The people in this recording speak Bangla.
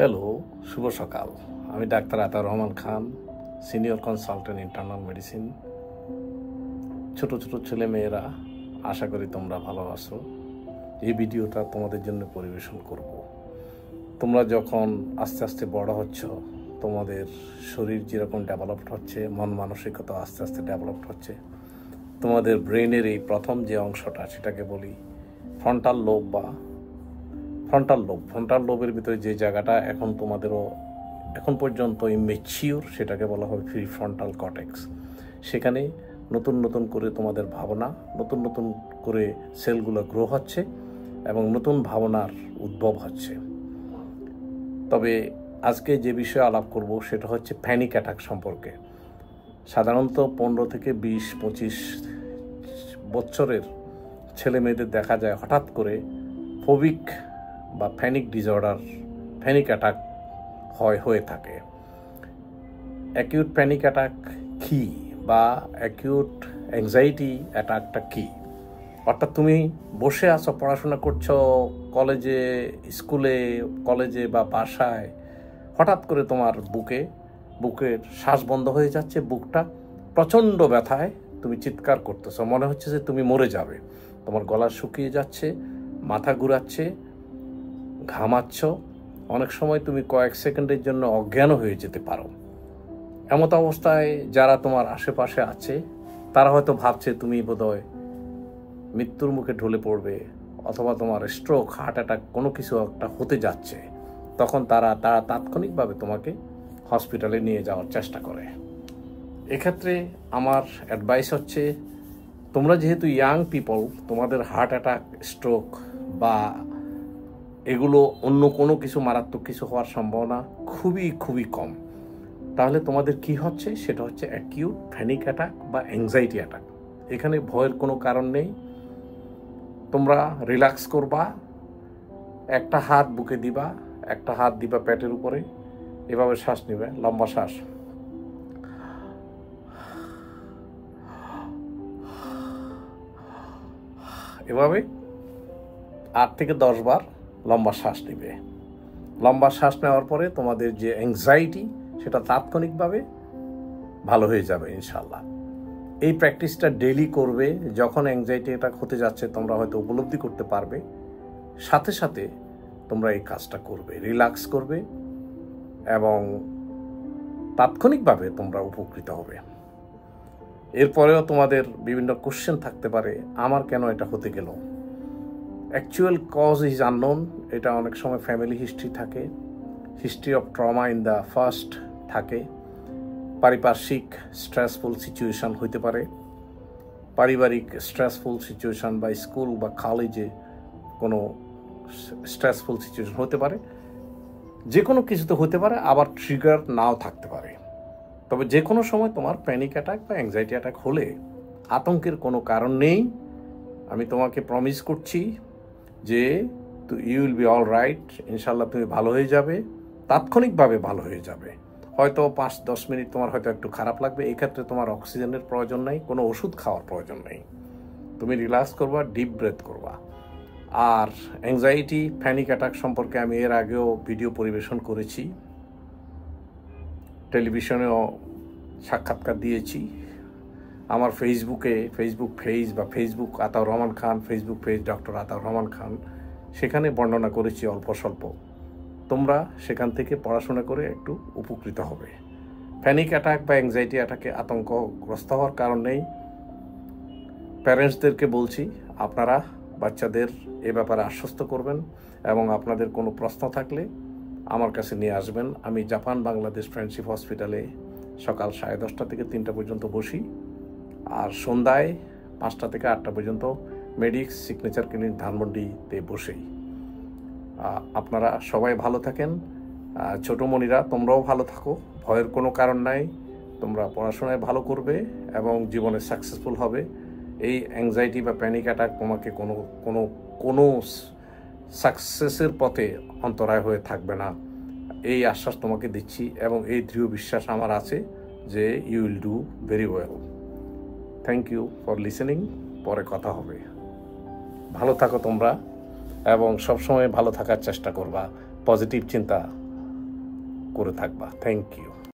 হ্যালো, শুভ সকাল। আমি ডাক্তার আতাউর রহমান খান, সিনিয়র কনসালটেন্ট ইন্টারনাল মেডিসিন। ছোট ছোট ছেলে মেয়েরা, আশা করি তোমরা ভালো আছো। এই ভিডিওটা তোমাদের জন্য পরিবেশন করব। তোমরা যখন আস্তে আস্তে বড় হচ্ছ, তোমাদের শরীর যেরকম ডেভেলপড হচ্ছে, মন মানসিকতা আস্তে আস্তে ডেভেলপড হচ্ছে। তোমাদের ব্রেনের এই প্রথম যে অংশটা, সেটাকে বলি ফ্রন্টাল লোব বা ফ্রন্টাল লোবের ভিতরে যে জায়গাটা এখন পর্যন্ত ইমেচিউর, সেটাকে বলা হয় প্রি ফ্রন্টাল কর্টেক্স। সেখানে নতুন নতুন করে তোমাদের ভাবনা, নতুন নতুন করে সেলগুলো গ্রো হচ্ছে এবং নতুন ভাবনার উদ্ভব হচ্ছে। তবে আজকে যে বিষয়ে আলাপ করব সেটা হচ্ছে প্যানিক অ্যাটাক সম্পর্কে। সাধারণত 15 থেকে 20-25 বছরের ছেলে মেয়েদের দেখা যায় হঠাৎ করে ফোবিক বা প্যানিক ডিসঅর্ডার, প্যানিক অ্যাটাক হয়ে থাকে। অ্যাকিউট প্যানিক অ্যাটাক কী বা অ্যাকিউট অ্যাংজাইটি অ্যাটাকটা কী? অর্থাৎ তুমি বসে আছো, পড়াশোনা করছো, কলেজে বা বাসায়, হঠাৎ করে তোমার বুকের শ্বাস বন্ধ হয়ে যাচ্ছে, বুকটা প্রচণ্ড ব্যথায় তুমি চিৎকার করতেছো, মনে হচ্ছে যে তুমি মরে যাবে। তোমার গলা শুকিয়ে যাচ্ছে, মাথা ঘুরাচ্ছে, ঘামাচ্ছ, অনেক সময় তুমি কয়েক সেকেন্ডের জন্য অজ্ঞান হয়ে যেতে পারো। এমত অবস্থায় যারা তোমার আশেপাশে আছে তারা হয়তো ভাবছে তুমি বোধহয় মৃত্যুর মুখে ঢলে পড়বে, অথবা তোমার স্ট্রোক, হার্ট অ্যাটাক কোনো কিছু একটা হতে যাচ্ছে। তখন তারা তাৎক্ষণিকভাবে তোমাকে হসপিটালে নিয়ে যাওয়ার চেষ্টা করে। এক্ষেত্রে আমার অ্যাডভাইস হচ্ছে, তোমরা যেহেতু ইয়াং পিপল, তোমাদের হার্ট অ্যাটাক, স্ট্রোক বা এগুলো অন্য কোনো কিছু মারাত্মক কিছু হওয়ার সম্ভাবনা খুবই খুবই কম। তাহলে তোমাদের কি হচ্ছে? সেটা হচ্ছে অ্যাকিউট প্যানিক অ্যাটাক বা অ্যাংজাইটি অ্যাটাক। এখানে ভয়ের কোনো কারণ নেই। তোমরা রিল্যাক্স করবা, একটা হাত বুকে দিবা, একটা হাত দিবা পেটের উপরে, এভাবে শ্বাস নিবে, লম্বা শ্বাস। এভাবে 8 থেকে 10 বার লম্বা শ্বাস নিবে। লম্বা শ্বাস নেওয়ার পরে তোমাদের যে অ্যাংজাইটি, সেটা তাৎক্ষণিকভাবে ভালো হয়ে যাবে ইনশাল্লাহ। এই প্র্যাকটিসটা ডেইলি করবে। যখন অ্যাংজাইটি অ্যাটাক হতে যাচ্ছে তোমরা হয়তো উপলব্ধি করতে পারবে, সাথে সাথে তোমরা এই কাজটা করবে, রিল্যাক্স করবে এবং তাৎক্ষণিকভাবে তোমরা উপকৃত হবে। এরপরেও তোমাদের বিভিন্ন কোশ্চেন থাকতে পারে, আমার কেন এটা হতে গেল? Actual cause is unknown. এটা অনেক সময় ফ্যামিলি হিস্ট্রি থাকে, history of trauma in the first থাকে, পারিপার্শ্বিক স্ট্রেসফুল সিচুয়েশান হইতে পারে, পারিবারিক স্ট্রেসফুল সিচুয়েশান বা স্কুল বা কলেজে কোনো স্ট্রেসফুল সিচুয়েশান হতে পারে। যে কোনো কিছুতে হতে পারে, আবার ট্রিগার নাও থাকতে পারে। তবে যে কোনো সময় তোমার প্যানিক অ্যাটাক বা অ্যাংজাইটি অ্যাটাক হলে আতঙ্কের কোনো কারণ নেই। আমি তোমাকে প্রমিস করছি যে you will be all right. ইনশাল্লাহ তুমি ভালো হয়ে যাবে, তাৎক্ষণিকভাবে ভালো হয়ে যাবে। হয়তো 5-10 মিনিট তোমার হয়তো একটু খারাপ লাগবে। এই ক্ষেত্রে তোমার অক্সিজেনের প্রয়োজন নেই, কোনো ওষুধ খাওয়ার প্রয়োজন নেই। তুমি রিল্যাক্স করবা, ডিপ ব্রেথ করবা। আর অ্যাংজাইটি প্যানিক অ্যাটাক সম্পর্কে আমি এর আগেও ভিডিও পরিবেশন করেছি, টেলিভিশনেও সাক্ষাৎকার দিয়েছি। আমার ফেসবুক পেজ বা Facebook Ataur Rahman Khan, Facebook page doctor Ataur Rahman Khan, সেখানে বর্ণনা করেছি অল্প স্বল্প। তোমরা সেখান থেকে পড়াশোনা করে একটু উপকৃত হবে। প্যানিক অ্যাটাক বা অ্যাংজাইটি অ্যাটাকে আতঙ্কগ্রস্ত হওয়ার কারণ নেই। প্যারেন্টসদেরকে বলছি, আপনারা বাচ্চাদের এ ব্যাপারে আশ্বস্ত করবেন এবং আপনাদের কোনো প্রশ্ন থাকলে আমার কাছে নিয়ে আসবেন। আমি জাপান বাংলাদেশ ফ্রেন্ডশিপ হসপিটালে সকাল 10:30 থেকে 3টা পর্যন্ত বসি, আর সন্ধ্যায় 5টা থেকে 8টা পর্যন্ত মেডিক্স সিগনেচার ক্লিনিক ধানমন্ডিতে বসেই। আপনারা সবাই ভালো থাকেন। ছোটোমণিরা, তোমরাও ভালো থাকো, ভয়ের কোনো কারণ নাই। তোমরা পড়াশোনায় ভালো করবে এবং জীবনে সাকসেসফুল হবে। এই অ্যাংজাইটি বা প্যানিক অ্যাটাক তোমাকে কোনো সাকসেসের পথে অন্তরায় হয়ে থাকবে না, এই আশ্বাস তোমাকে দিচ্ছি এবং এই দৃঢ় বিশ্বাস আমার আছে যে you will do very well. Thank you for listening. পরে কথা হবে। ভালো থাকো তোমরা এবং সবসময় ভালো থাকার চেষ্টা করবা, পজিটিভ চিন্তা করে থাকবা। Thank you.